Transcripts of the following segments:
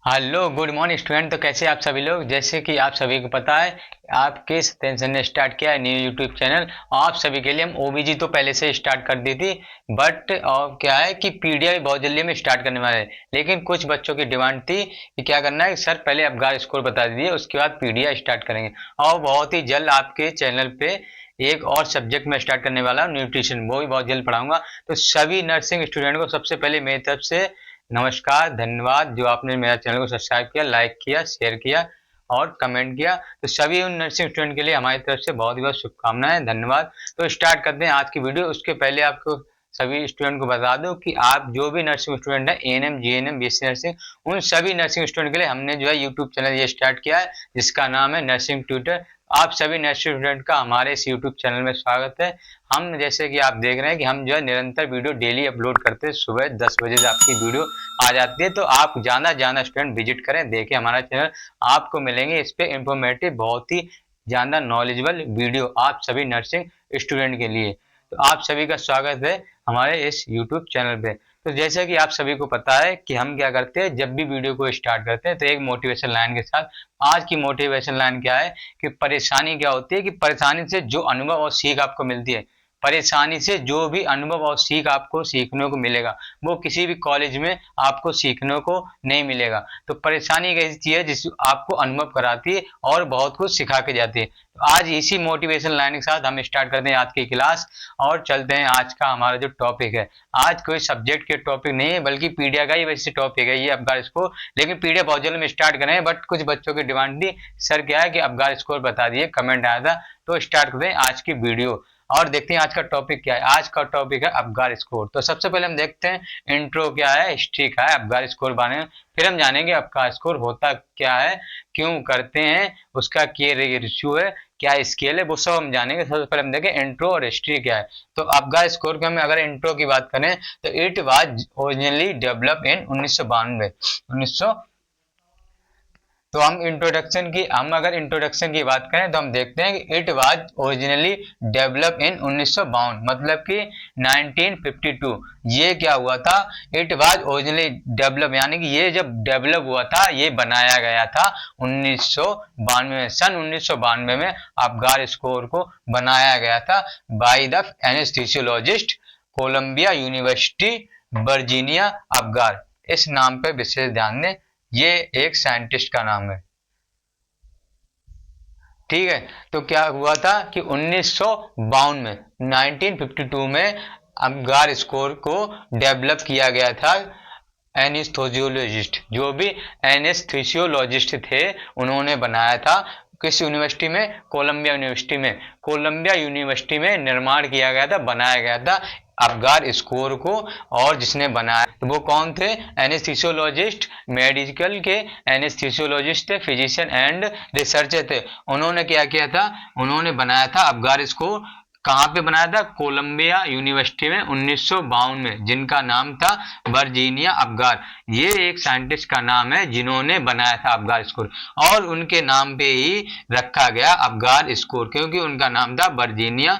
Hello good morning student. तो कैसे आप सभी लोग। जैसे कि आप सभी को पता है आपके टेंशन ने स्टार्ट किया है न्यू यूट्यूब चैनल। आप सभी के लिए हम ओबीजी तो पहले से स्टार्ट कर दी थी, बट और क्या है कि पीडीएफ बहुत जल्दी हम स्टार्ट करने वाले हैं। लेकिन कुछ बच्चों की डिमांड थी कि क्या करना है सर, पहले अबगार स्कोर बता दीजिए, उसके बाद पीडीएफ स्टार्ट करेंगे। और बहुत ही जल्द आपके चैनल पे एक और सब्जेक्ट में स्टार्ट करने वाला हूँ, न्यूट्रिशन, वो भी बहुत जल्द पढ़ाऊंगा। तो सभी नर्सिंग स्टूडेंट को सबसे पहले मेरी तरफ से नमस्कार, धन्यवाद जो आपने मेरा चैनल को सब्सक्राइब किया, लाइक किया, शेयर किया और कमेंट किया। तो सभी उन नर्सिंग स्टूडेंट के लिए हमारी तरफ से बहुत ही बहुत शुभकामनाएं, धन्यवाद। तो स्टार्ट करते हैं आज की वीडियो। उसके पहले आपको सभी स्टूडेंट को बता दूं कि आप जो भी नर्सिंग स्टूडेंट है, एएनएम, जीएनएम, बीएससी नर्सिंग, उन सभी नर्सिंग स्टूडेंट के लिए हमने जो है यूट्यूब चैनल ये स्टार्ट किया है जिसका नाम है नर्सिंग ट्यूटर। आप सभी नर्सिंग स्टूडेंट का हमारे इस यूट्यूब चैनल में स्वागत है। हम जैसे कि आप देख रहे हैं कि हम जो है निरंतर वीडियो डेली अपलोड करते हैं। सुबह 10 बजे से आपकी वीडियो आ जाती है, तो आप ज़्यादा स्टूडेंट विजिट करें, देखें हमारा चैनल। आपको मिलेंगे इस पे इंफॉर्मेटिव, बहुत ही ज़्यादा नॉलेजेबल वीडियो आप सभी नर्सिंग स्टूडेंट के लिए। तो आप सभी का स्वागत है हमारे इस यूट्यूब चैनल पे। तो जैसे कि आप सभी को पता है कि हम क्या करते हैं, जब भी वीडियो को स्टार्ट करते हैं तो एक मोटिवेशन लाइन के साथ। आज की मोटिवेशन लाइन क्या है कि परेशानी क्या होती है, कि परेशानी से जो अनुभव और सीख आपको मिलती है, परेशानी से जो भी अनुभव और सीख आपको सीखने को मिलेगा वो किसी भी कॉलेज में आपको सीखने को नहीं मिलेगा। तो परेशानी एक ऐसी चीज है जिस आपको अनुभव कराती है और बहुत कुछ सिखा के जाती है। तो आज इसी मोटिवेशन लाइन के साथ हम स्टार्ट करते हैं आज की क्लास और चलते हैं। आज का हमारा जो टॉपिक है, आज कोई सब्जेक्ट के टॉपिक नहीं है बल्कि पीडीएफ का ही वैसे टॉपिक है ये, अबगार स्कोर। लेकिन पीडीएफ बहुत जल्द में स्टार्ट करें, बट कुछ बच्चों की डिमांड थी सर क्या है कि अबगार स्कोर बता दिए, कमेंट आया था। तो स्टार्ट करते हैं आज की वीडियो और देखते हैं आज का टॉपिक क्या है। आज का टॉपिक है अबगार स्कोर। तो सबसे पहले हम देखते हैं इंट्रो क्या है, हिस्ट्री क्या है अबगार स्कोर बारे में। फिर हम जानेंगे अबगार स्कोर होता क्या है, क्यों करते हैं, उसका क्या रेशियो है, क्या स्केल है, वो सब हम जानेंगे। सबसे पहले हम देखें इंट्रो और हिस्ट्री क्या है। तो अबगार स्कोर के हम अगर इंट्रो की बात करें तो it was originally develop in 1992। तो हम अगर इंट्रोडक्शन की बात करें तो हम देखते हैं कि it was originally develop in 1952, मतलब कि 1952 ये क्या हुआ था, इट वाज ओरिजिनली डेवलप, यानी कि ये जब डेवलप हुआ था, ये बनाया गया था 1992 में। सन 1992 में अबगार स्कोर को बनाया गया था by the anesthesiologist Columbia University Virginia Apgar. इस नाम पे विशेष ध्यान दें, ये एक साइंटिस्ट का नाम है, ठीक है। तो क्या हुआ था कि 1952 में, 1952 में अबगार स्कोर को डेवलप किया गया था। एनेस्थीसियोलॉजिस्ट, जो भी एनेस्थीसियोलॉजिस्ट थे, उन्होंने बनाया था। किस यूनिवर्सिटी में? कोलंबिया यूनिवर्सिटी में। कोलंबिया यूनिवर्सिटी में निर्माण किया गया था, बनाया गया था अबगार स्कोर को। और जिसने बनाया तो वो कौन थे? एनेस्थीसियोलॉजिस्ट, मेडिकल के एनेस्थीसियोलॉजिस्ट थे, फिजिशियन एंड रिसर्चर थे। उन्होंने क्या किया था, उन्होंने बनाया था अबगार स्कोर। कहाँ पे बनाया था? कोलंबिया यूनिवर्सिटी में 1952 में, जिनका नाम था वर्जीनिया अबगार। ये एक साइंटिस्ट का नाम है जिन्होंने बनाया था अबगार स्कोर, और उनके नाम पे ही रखा गया अबगार स्कोर, क्योंकि उनका नाम था वर्जीनिया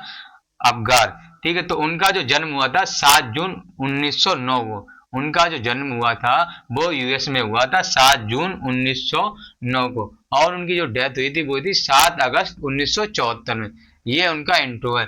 अबगार, ठीक है। तो उनका जो जन्म हुआ था 7 जून 1909 को, उनका जो जन्म हुआ था वो यूएस में हुआ था 7 जून 1909 को। और उनकी जो डेथ हुई थी वो थी 7 अगस्त 1974 में। ये उनका इंट्रो है।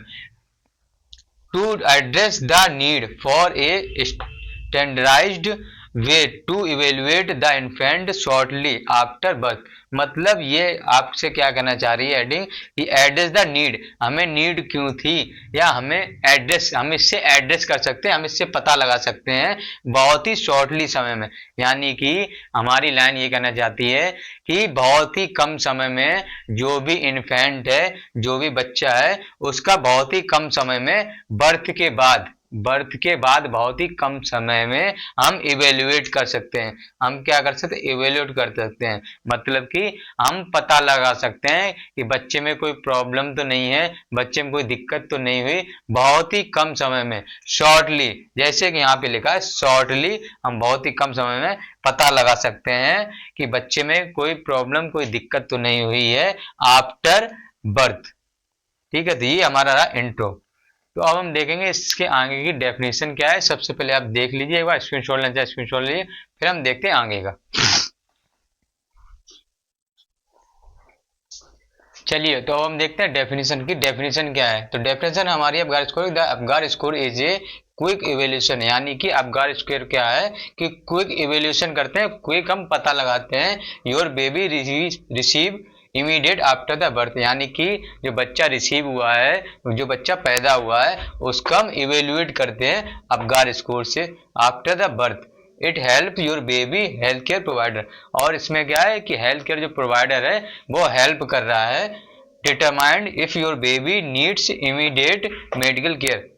To address the need for a standardised way to evaluate the infant shortly after birth. मतलब ये आपसे क्या कहना चाह रही है हेडिंग, कि एड्रेस द नीड, हमें नीड क्यों थी, या हमें एड्रेस, हम इससे एड्रेस कर सकते हैं, हम इससे पता लगा सकते हैं बहुत ही शॉर्टली समय में। यानी कि हमारी लाइन ये कहना चाहती है कि बहुत ही कम समय में जो भी इन्फेंट है, जो भी बच्चा है, उसका बहुत ही कम समय में बर्थ के बाद बहुत ही कम समय में हम इवेल्युएट कर सकते हैं। हम क्या कर सकते हैं? इवेल्युएट कर सकते हैं, मतलब कि हम पता लगा सकते हैं कि बच्चे में कोई प्रॉब्लम तो नहीं है, बच्चे में कोई दिक्कत तो नहीं हुई, बहुत ही कम समय में, शॉर्टली, जैसे कि यहाँ पे लिखा है शॉर्टली, हम बहुत ही कम समय में पता लगा सकते हैं कि बच्चे में कोई प्रॉब्लम, कोई दिक्कत तो नहीं हुई है आफ्टर बर्थ, ठीक है। तो ये हमारा रहा इंट्रो। तो अब हम देखेंगे इसके आगे की डेफिनेशन क्या है। सबसे पहले आप देख लीजिए, एक बार स्क्रीनशॉट लेना चाहिए, स्क्रीनशॉट लीजिए, फिर हम देखते हैं आगे का। चलिए तो अब हम देखते हैं डेफिनेशन की। डेफिनेशन क्या है? तो डेफिनेशन हमारी Apgar score, the Apgar score is a quick evaluation, यानी कि अबगार स्कोर क्या है कि क्विक इवेल्यूशन करते हैं, क्विक हम पता लगाते हैं। Your baby receive immediate after the birth, यानी कि जो बच्चा रिसीव हुआ है, जो बच्चा पैदा हुआ है, उसका हम इवेल्युएट करते हैं अबगार स्कोर से after the birth. It help your baby health care provider, और इसमें क्या है कि हेल्थ केयर जो प्रोवाइडर है वो हेल्प कर रहा है determined if your baby needs immediate medical care,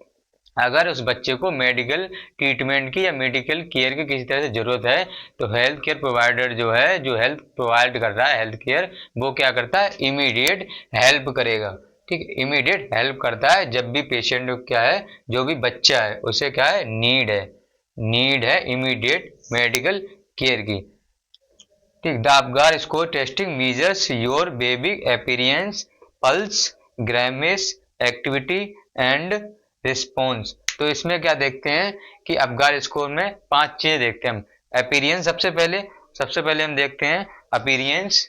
अगर उस बच्चे को मेडिकल ट्रीटमेंट की या मेडिकल केयर की किसी तरह से जरूरत है, तो हेल्थ केयर प्रोवाइडर जो है, जो हेल्थ प्रोवाइड कर रहा है हेल्थ केयर, वो क्या करता है? इमीडिएट हेल्प करेगा। ठीक है, इमीडिएट हेल्प करता है जब भी पेशेंट क्या है, जो भी बच्चा है उसे क्या है? नीड है इमीडिएट मेडिकल केयर की। ठीक, the Apgar score testing measures your baby appearance, pulse, grimace, activity and response. तो इसमें क्या देखते हैं कि अबगार स्कोर में 5 चीजें देखते हैं हम। अपीयरेंस सबसे पहले हम देखते हैं अपीयरेंस,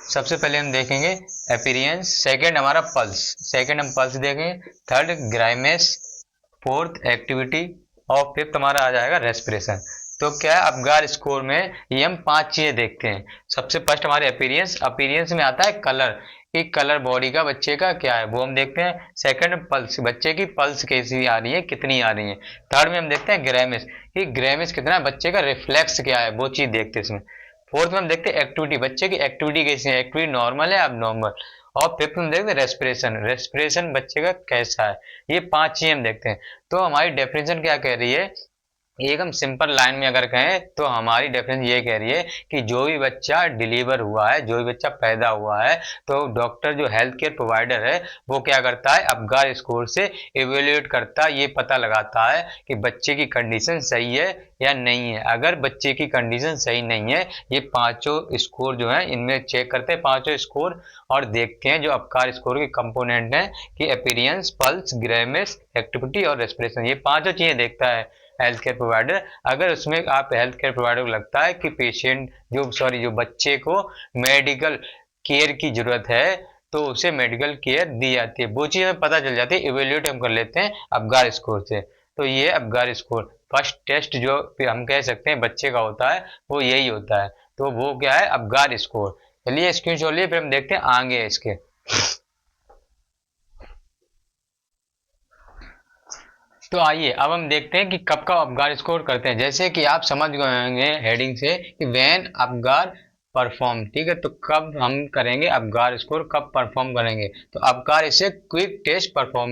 सबसे पहले हम देखेंगे अपीयरेंस। सेकंड हमारा पल्स, सेकंड हम पल्स देखेंगे। थर्ड ग्रामेस, फोर्थ एक्टिविटी, और फिफ्थ हमारा आ जाएगा रेस्पिरेशन। तो क्या है अबगार स्कोर में ये हम 5 चीजें देखते हैं। सबसे फर्स्ट हमारे अपीयरेंस में आता है कलर, कि कलर बॉडी का बच्चे का क्या है वो हम देखते हैं। सेकंड पल्स, बच्चे की पल्स कैसी आ रही है, कितनी आ रही है। थर्ड में हम देखते हैं ग्रामेस, कि ग्रामेस कितना है, बच्चे का रिफ्लेक्स क्या है, वो चीज देखते हैं इसमें। फोर्थ में हम देखते हैं एक्टिविटी, बच्चे की एक्टिविटी कैसी है, एक्टिविटी नॉर्मल है अब नॉर्मल। और फिफ्थ में देखते हैं रेस्पिरेशन बच्चे का कैसा है। ये 5 चीजें हम देखते हैं। तो हमारी डेफिनेशन क्या कह रही है, एक हम सिंपल लाइन में अगर कहें तो हमारी डेफिनेशन ये कह रही है कि जो भी बच्चा डिलीवर हुआ है, जो भी बच्चा पैदा हुआ है, तो डॉक्टर जो हेल्थ केयर प्रोवाइडर है वो क्या करता है? अबगार स्कोर से इवेल्युएट करता है, ये पता लगाता है कि बच्चे की कंडीशन सही है या नहीं है। अगर बच्चे की कंडीशन सही नहीं है, ये 5 स्कोर जो है इनमें चेक करते हैं 5 स्कोर, और देखते हैं जो अबगार स्कोर के कंपोनेंट हैं कि अपीयरेंस, पल्स, ग्रामेस, एक्टिविटी और रेस्पिरेशन, ये 5 चीजें देखता है हेल्थ केयर प्रोवाइडर। अगर उसमें आप हेल्थ केयर प्रोवाइडर को लगता है कि पेशेंट जो बच्चे को मेडिकल केयर की जरूरत है, तो उसे मेडिकल केयर दी जाती है। वो चीज हमें पता चल जाती है, इवेल्युएट हम कर लेते हैं अबगार स्कोर से। तो ये अबगार स्कोर फर्स्ट टेस्ट जो हम कह सकते हैं बच्चे का होता है, वो यही होता है। तो वो क्या है? Apgar score. चलिए स्क्रीनशॉट लिए, फिर हम देखते हैं आगे इसके। तो आइए अब हम देखते हैं कि कब कब अबगार स्कोर करते हैं। जैसे कि आप समझ गए होंगे हेडिंग से कि व्हेन अबगार परफॉर्म, ठीक है। तो कब हम करेंगे अबगार स्कोर, कब परफॉर्म करेंगे? तो अबगार इसे quick test perform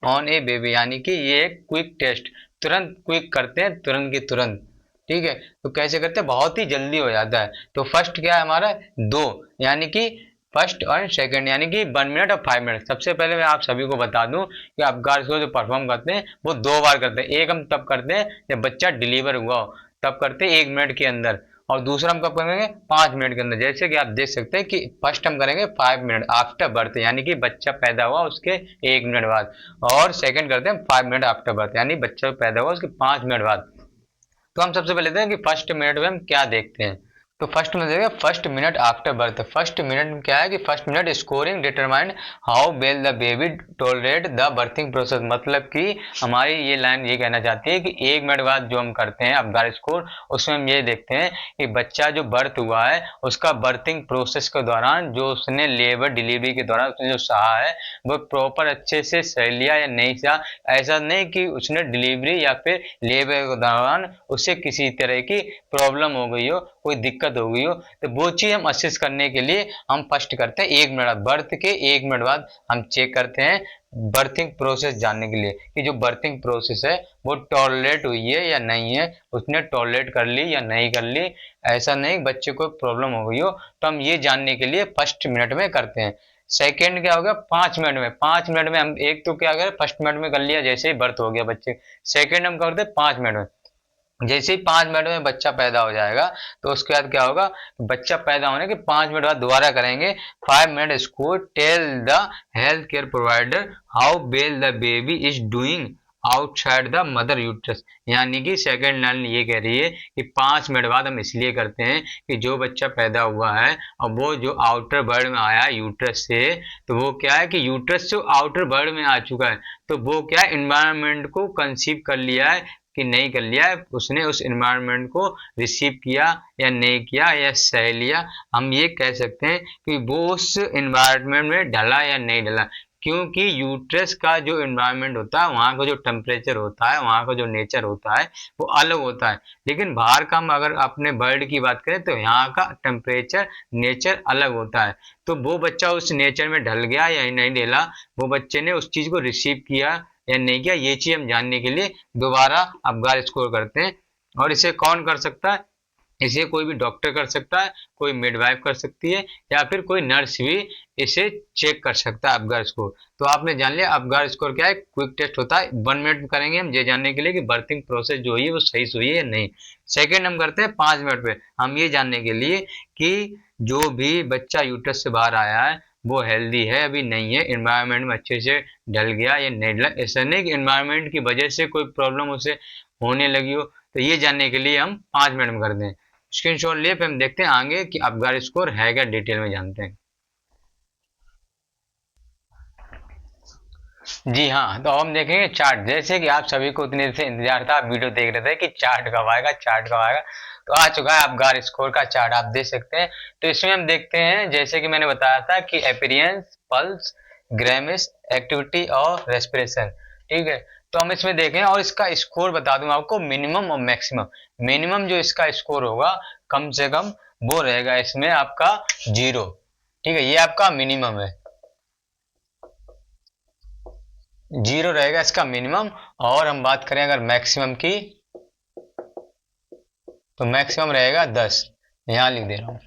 on a baby, यानी कि ये एक क्विक टेस्ट, तुरंत क्विक करते हैं, तुरंत की तुरंत। ठीक है, तो कैसे करते हैं? बहुत ही जल्दी हो जाता है। तो फर्स्ट क्या है हमारा? 2, यानी कि फर्स्ट और सेकंड, यानी कि 1 मिनट और 5 मिनट। सबसे पहले मैं आप सभी को बता दूं कि अबगार स्कोर जो परफॉर्म करते हैं वो 2 बार करते हैं। एक हम तब करते हैं जब बच्चा डिलीवर हुआ हो, तब करते हैं 1 मिनट के अंदर, और दूसरा हम कब करेंगे? 5 मिनट के अंदर। जैसे कि आप देख सकते हैं कि फर्स्ट हम करेंगे 5 मिनट आफ्टर बर्थ, यानी कि बच्चा पैदा हुआ उसके 1 मिनट बाद, और सेकंड करते हैं 5 मिनट आफ्टर बर्थ, यानी बच्चा पैदा हुआ उसके 5 मिनट बाद। तो हम सबसे पहले देखते हैं कि फर्स्ट मिनट में हम क्या देखते हैं। तो फर्स्ट में देखिए first minute after birth. First minute में क्या है कि first minute scoring determine how well the baby tolerate the berthing process, मतलब कि हमारी ये लाइन ये कहना चाहती है कि 1 मिनट बाद जो हम करते हैं अबगार स्कोर, उसमें हम ये देखते हैं कि बच्चा जो बर्थ हुआ है उसका बर्थिंग प्रोसेस के दौरान जो उसने लेबर डिलीवरी के दौरान उसने जो सहा है वो प्रॉपर अच्छे से सह लिया या नहीं सहा। ऐसा नहीं कि उसने डिलीवरी या फिर लेबर के दौरान उससे किसी तरह की प्रॉब्लम हो गई हो, कोई दिक्कत हो गई हो। तो वो चीज हम असिस्ट करने के लिए हम फर्स्ट करते हैं 1 मिनट बाद, बर्थ के 1 मिनट बाद हम चेक करते हैं बर्थिंग प्रोसेस जानने के लिए कि जो बर्थिंग प्रोसेस है वो टॉलरेट हुई है या नहीं है, उसने टॉलरेट कर ली या नहीं कर ली। ऐसा नहीं बच्चे को प्रॉब्लम हो गई हो, तो हम ये जानने के लिए फर्स्ट मिनट में करते हैं। सेकेंड क्या हो गया? 5 मिनट में। 5 मिनट में हम एक तो क्या करें, फर्स्ट मिनट में कर लिया जैसे ही बर्थ हो गया बच्चे। सेकेंड हम करते हैं 5 मिनट में। जैसे ही 5 मिनट में बच्चा पैदा हो जाएगा, तो उसके बाद क्या होगा? बच्चा पैदा होने के 5 मिनट बाद दोबारा करेंगे 5 minute score tell the health care provider how well the baby is doing outside the mother uterus, यानी कि सेकेंड लाइन ये कह रही है कि 5 मिनट बाद हम इसलिए करते हैं कि जो बच्चा पैदा हुआ है और वो जो आउटर वर्ल्ड में आया यूट्रस से, तो वो क्या है कि यूट्रस से आउटर वर्ल्ड में आ चुका है, तो वो क्या है इन्वायरमेंट को कंसीव कर लिया है कि नहीं कर लिया है, उसने उस इन्वायरमेंट को रिसीव किया या नहीं किया या सह लिया, हम ये कह सकते हैं कि वो उस इन्वायरमेंट में ढला या नहीं ढला। क्योंकि यूट्रस का जो इन्वायरमेंट होता है, वहाँ का जो टेम्परेचर होता है, वहाँ का जो नेचर होता है वो अलग होता है, लेकिन बाहर का हम अगर अपने बर्ड की बात करें तो यहाँ का टेम्परेचर नेचर अलग होता है। तो वो बच्चा उस नेचर में ढल गया या नहीं ढला, वो बच्चे ने उस चीज को रिसीव किया या नहीं किया, ये चीज हम जानने के लिए दोबारा अबगार स्कोर करते हैं। और इसे कौन कर सकता है? इसे कोई भी डॉक्टर कर सकता है, कोई मिडवाइफ कर सकती है, या फिर कोई नर्स भी इसे चेक कर सकता है अबगार स्कोर। तो आपने जान लिया अबगार स्कोर क्या है, क्विक टेस्ट होता है, 1 मिनट में करेंगे हम ये जानने के लिए कि बर्थिंग प्रोसेस जो हुई है वो सही से हुई है या नहीं। सेकेंड हम करते हैं 5 मिनट पे, हम ये जानने के लिए कि जो भी बच्चा यूट्रस से बाहर आया है वो हेल्दी है अभी नहीं है, इन्वायरमेंट में अच्छे से ढल गया या नहीं ढला, ऐसा नहीं कि इन्वायरमेंट की वजह से कोई प्रॉब्लम उसे होने लगी हो। तो ये जानने के लिए हम 5 मिनट में करते हैं। स्क्रीनशॉट लिए फिर हम देखते हैं आगे कि अबगार स्कोर है क्या, डिटेल में जानते हैं। जी हाँ, तो हम देखेंगे चार्ट। जैसे कि आप सभी को उतने देर से इंतजार था, आप वीडियो देख रहे थे कि चार्ट कब आएगा, चार्ट कब आएगा, तो आ चुका है अबगार स्कोर का चार्ट, आप देख सकते हैं। तो इसमें हम देखते हैं जैसे कि मैंने बताया था कि अपीयरेंस, पल्स, ग्रेमिस, एक्टिविटी और रेस्पिरेशन, ठीक है। तो हम इसमें देखें और इसका स्कोर बता दूं आपको, मिनिमम और मैक्सिमम। मिनिमम जो इसका स्कोर होगा कम से कम वो रहेगा इसमें आपका 0, ठीक है, ये आपका मिनिमम है, 0 रहेगा इसका मिनिमम। और हम बात करें अगर मैक्सिमम की, तो मैक्सिमम रहेगा 10, यहाँ लिख दे रहा हूँ,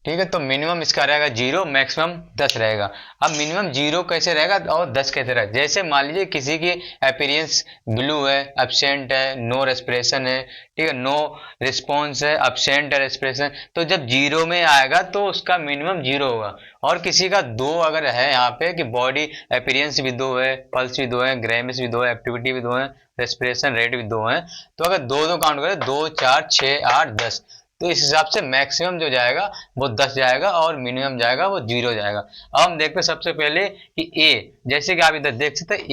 ठीक है। तो मिनिमम इसका रहेगा 0, मैक्सिमम 10 रहेगा। अब मिनिमम 0 कैसे रहेगा और 10 कैसे रहेगा? जैसे मान लीजिए किसी की अपीयरेंस ब्लू है, एब्सेंट है, नो रेस्पिरेशन है, ठीक है, नो रिस्पॉन्स है, एब्सेंट है रेस्पिरेशन, तो जब 0 में आएगा तो उसका मिनिमम 0 होगा। और किसी का 2 अगर है यहाँ पे कि बॉडी अपीयरेंस भी 2 है, पल्स भी 2 है, ग्रेमिस भी 2 है, एक्टिविटी भी 2 है, रेस्पिरेशन रेट भी 2 है, तो अगर 2 काउंट करें 2 4 6 8 10, तो इस हिसाब से मैक्सिमम जो जाएगा वो 10 जाएगा और मिनिमम जाएगा वो 0 जाएगा। अब हम देखते हैं सबसे पहले कि ए, जैसे कि आप इधर देख सकते हैं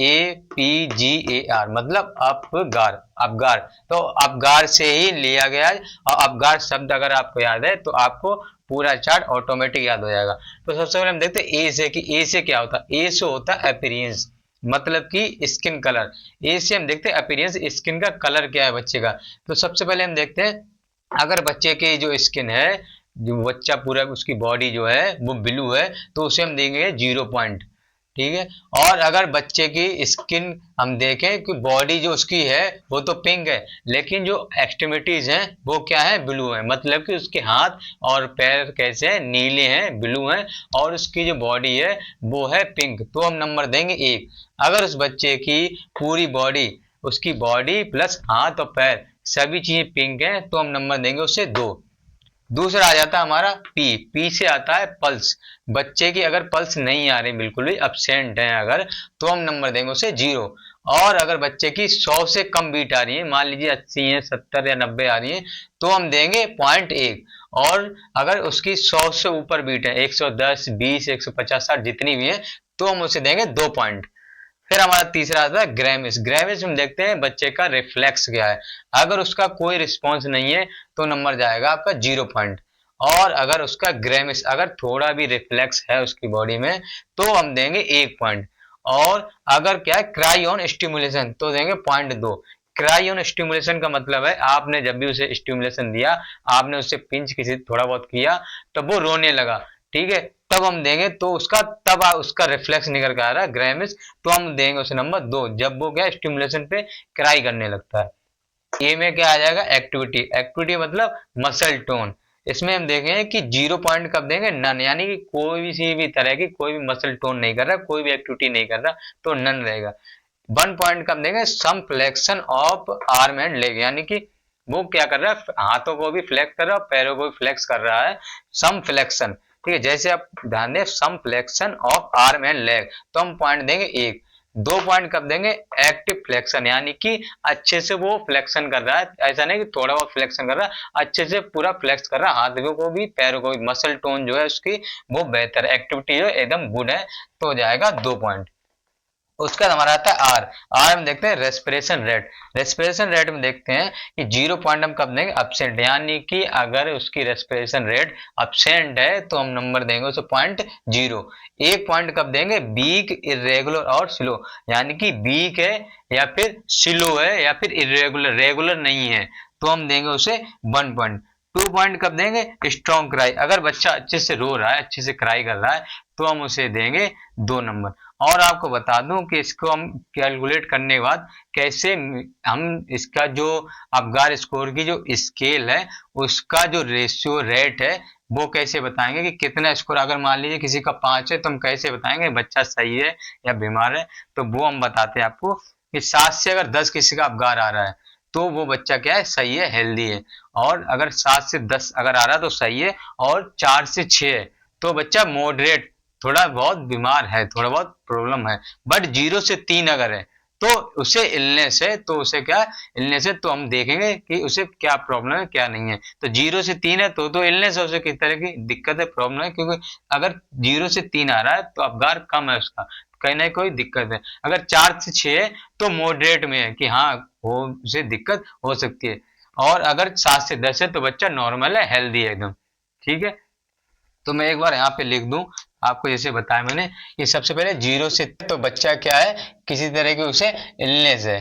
APGAR मतलब अपगार, अपगार, तो अपगार से ही लिया गया है। और अपगार शब्द अगर आपको याद है तो आपको पूरा चार्ट ऑटोमेटिक याद हो जाएगा। तो सबसे पहले हम देखते हैं ए से, कि ए से क्या होता है। ए से होता है अपीयरेंस, मतलब कि स्किन कलर। ए से हम देखते हैं अपीयरेंस, स्किन का कलर क्या है बच्चे का। तो सबसे पहले हम देखते हैं अगर बच्चे की जो स्किन है, जो बच्चा पूरा उसकी बॉडी जो है वो ब्लू है, तो उसे हम देंगे 0 पॉइंट, ठीक है। और अगर बच्चे की स्किन हम देखें कि बॉडी जो उसकी है वो तो पिंक है, लेकिन जो एक्सट्रीमिटीज हैं वो क्या है, ब्लू है, मतलब कि उसके हाथ और पैर कैसे हैं, नीले हैं, ब्लू हैं, और उसकी जो बॉडी है वो है पिंक, तो हम नंबर देंगे 1। अगर उस बच्चे की पूरी बॉडी, उसकी बॉडी प्लस हाथ और पैर सभी चीजें पिंक है, तो हम नंबर देंगे उसे 2। दूसरा आ जाता है हमारा पी, पी से आता है पल्स। बच्चे की अगर पल्स नहीं आ रही, बिल्कुल भी एब्सेंट है अगर, तो हम नंबर देंगे उसे 0। और अगर बच्चे की 100 से कम बीट आ रही है, मान लीजिए 80 है, 70 या 90 आ रही है, तो हम देंगे 0.1। और अगर उसकी 100 से ऊपर बीट है, 110, 20, 150, 60 जितनी भी है, तो हम उसे देंगे 2 पॉइंट। फिर हमारा तीसरा आता है ग्रेमिस। ग्रेमिस हम देखते हैं बच्चे का रिफ्लेक्स क्या है। अगर उसका कोई रिस्पॉन्स नहीं है तो नंबर जाएगा आपका 0 पॉइंट। और अगर उसका ग्रेमिस अगर थोड़ा भी रिफ्लेक्स है उसकी बॉडी में, तो हम देंगे 1 पॉइंट। और अगर क्या है क्राई ऑन स्टिमुलेशन, तो देंगे 0.2। क्राई ऑन स्टिमुलेशन का मतलब है आपने जब भी उसे स्टिमुलेशन दिया, आपने उससे पिंच किसी थोड़ा बहुत किया, तब वो रोने लगा, ठीक है, तब हम देंगे, तो उसका तब उसका रिफ्लेक्स निकल के आ रहा है ग्रेमिस, तो हम देंगे उसे नंबर 2, जब वो क्या स्टिमुलेशन पे क्राई करने लगता है। ए में क्या आ जाएगा, एक्टिविटी। एक्टिविटी मतलब मसल टोन। इसमें हम देखेंगे कि 0 पॉइंट कब देंगे, नन, यानी कि कोई सी भी तरह की कोई भी मसल टोन नहीं कर रहा, कोई भी एक्टिविटी नहीं कर रहा, तो नन रहेगा। 1 पॉइंट कब देंगे, some flexion of arm and leg, यानी कि वो क्या कर रहा है, हाथों को भी फ्लेक्स कर रहा है और पैरों को भी फ्लेक्स कर रहा है, सम फ्लेक्शन, ठीक है। जैसे आप ध्यान दें, some flexion of arm and leg, तो हम पॉइंट देंगे 1। 2 पॉइंट कब देंगे? एक्टिव फ्लेक्शन, यानी कि अच्छे से वो फ्लेक्शन कर रहा है, ऐसा नहीं कि थोड़ा बहुत फ्लेक्शन कर रहा है, अच्छे से पूरा फ्लेक्स कर रहा है, हाथों को भी पैरों को भी, मसल टोन जो है उसकी वो बेहतर, एक्टिविटी जो एकदम गुड है, तो हो जाएगा 2 पॉइंट। उसका हमारा आता है आर। आर में देखते हैं रेस्पिरेशन रेट। रेस्पिरेशन रेट में देखते हैं कि 0 पॉइंट हम कब देंगे? अब्सेंट, यानी कि अगर उसकी रेस्पिरेशन रेट अब्सेंट है तो हम नंबर देंगे उसे 0.0। 1 पॉइंट कब देंगे? वीक, इरेगुलर और स्लो, यानी कि वीक है या फिर स्लो है या फिर इरेगुलर, रेगुलर नहीं है, तो हम देंगे उसे 1 पॉइंट। 2 पॉइंट कब देंगे? स्ट्रॉन्ग क्राई, अगर बच्चा अच्छे से रो रहा है, अच्छे से क्राई कर रहा है, तो हम उसे देंगे 2 नंबर। और आपको बता दूं कि इसको हम कैलकुलेट करने के बाद कैसे हम इसका जो अबगार स्कोर की जो स्केल है उसका जो रेशियो रेट है वो कैसे बताएंगे कि कितना स्कोर, अगर मान लीजिए किसी का 5 है तो हम कैसे बताएंगे बच्चा सही है या बीमार है, तो वो हम बताते हैं आपको कि 7 से अगर 10 किसी का अबगार आ रहा है तो वो बच्चा क्या है? सही है, हेल्दी है। और अगर 7 से 10 अगर आ रहा है तो सही है, और 4 से 6 है तो बच्चा मॉडरेट, थोड़ा बहुत बीमार है, थोड़ा बहुत प्रॉब्लम है। बट 0 से 3 अगर है तो उसे इलनेस है, तो उसे क्या इलनेस है, तो हम देखेंगे कि उसे क्या प्रॉब्लम है क्या नहीं है। तो 0 से 3 है तो इलनेस है, उसे किस तरह की दिक्कत है, प्रॉब्लम है, क्योंकि अगर 0 से 3 आ रहा है तो अबगार कम है उसका, कहीं ना कोई दिक्कत है। अगर 4 से 6 है तो मॉडरेट में है कि हाँ वो उसे दिक्कत हो सकती है। और अगर 7 से 10 है तो बच्चा नॉर्मल है, हेल्दी है एकदम, ठीक है। तो मैं एक बार यहाँ पे लिख दूं आपको, जैसे बताया मैंने कि सबसे पहले 0 से तो बच्चा क्या है? किसी तरह की उसे इलनेस है,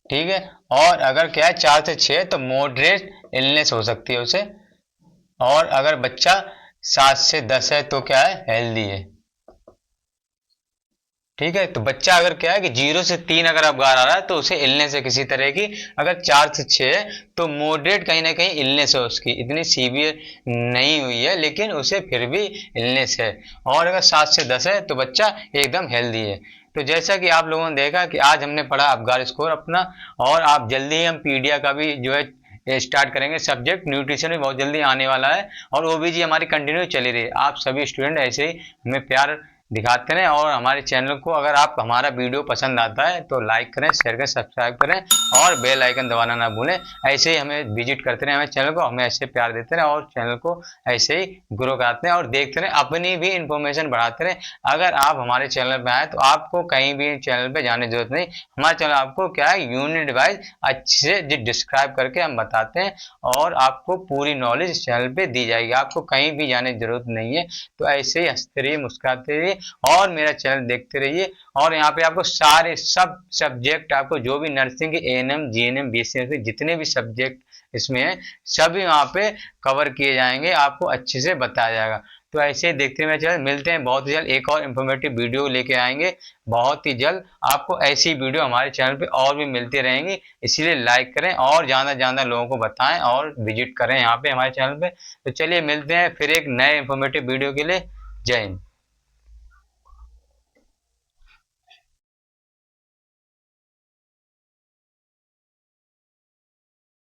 ठीक है। और अगर क्या है 4 से 6 तो मॉडरेट इलनेस हो सकती है उसे। और अगर बच्चा 7 से 10 है तो क्या है? हेल्दी है, ठीक है। तो बच्चा अगर क्या है कि 0 से 3 अगर अबगार आ रहा है तो उसे इलनेस है किसी तरह की। अगर 4 से 6 है तो मॉडरेट कहीं ना कहीं इलनेस है उसकी, इतनी सीवियर नहीं हुई है लेकिन उसे फिर भी इलनेस है। और अगर 7 से 10 है तो बच्चा एकदम हेल्दी है। तो जैसा कि आप लोगों ने देखा कि आज हमने पढ़ा अबगार स्कोर अपना, और आप जल्दी ही हम पीडिया का भी जो है स्टार्ट करेंगे, सब्जेक्ट न्यूट्रिशन भी बहुत जल्दी आने वाला है, और ओबीजी हमारी कंटिन्यू चली रही है। आप सभी स्टूडेंट ऐसे ही हमें प्यार दिखाते रहें, और हमारे चैनल को अगर आप हमारा वीडियो पसंद आता है तो लाइक करें, शेयर करें, सब्सक्राइब करें और बेल आइकन दबाना ना भूलें। ऐसे ही हमें विजिट करते रहें, हमें चैनल को, हमें ऐसे प्यार देते रहें और चैनल को ऐसे ही ग्रो कराते हैं और देखते रहें, अपनी भी इंफॉर्मेशन बढ़ाते रहें। अगर आप हमारे चैनल पर आए तो आपको कहीं भी चैनल पर जाने की जरूरत नहीं, हमारे चैनल आपको क्या है यूनिट वाइज अच्छे से डिस्क्राइब करके हम बताते हैं, और आपको पूरी नॉलेज इस चैनल पे दी जाएगी, आपको कहीं भी जाने की जरूरत नहीं है। तो ऐसे ही हंसते रहिए, मुस्कुराते रहिए और मेरा चैनल देखते रहिए। और यहाँ पे आपको सारे सब सब्जेक्ट, आपको जो भी नर्सिंग के एएनएम, जीएनएम, बीएससी जितने भी सब्जेक्ट इसमें है सभी वहाँ पे कवर किए जाएंगे, आपको अच्छे से बताया जाएगा। तो ऐसे ही देखते हुए चैनल, मिलते हैं बहुत ही जल्द, एक और इन्फॉर्मेटिव वीडियो लेके आएंगे बहुत ही जल्द। आपको ऐसी वीडियो हमारे चैनल पे और भी मिलती रहेंगी, इसीलिए लाइक करें और ज़्यादा से ज़्यादा लोगों को बताएं और विजिट करें यहाँ पे हमारे चैनल पे। तो चलिए मिलते हैं फिर एक नए इन्फॉर्मेटिव वीडियो के लिए। जय हिंद।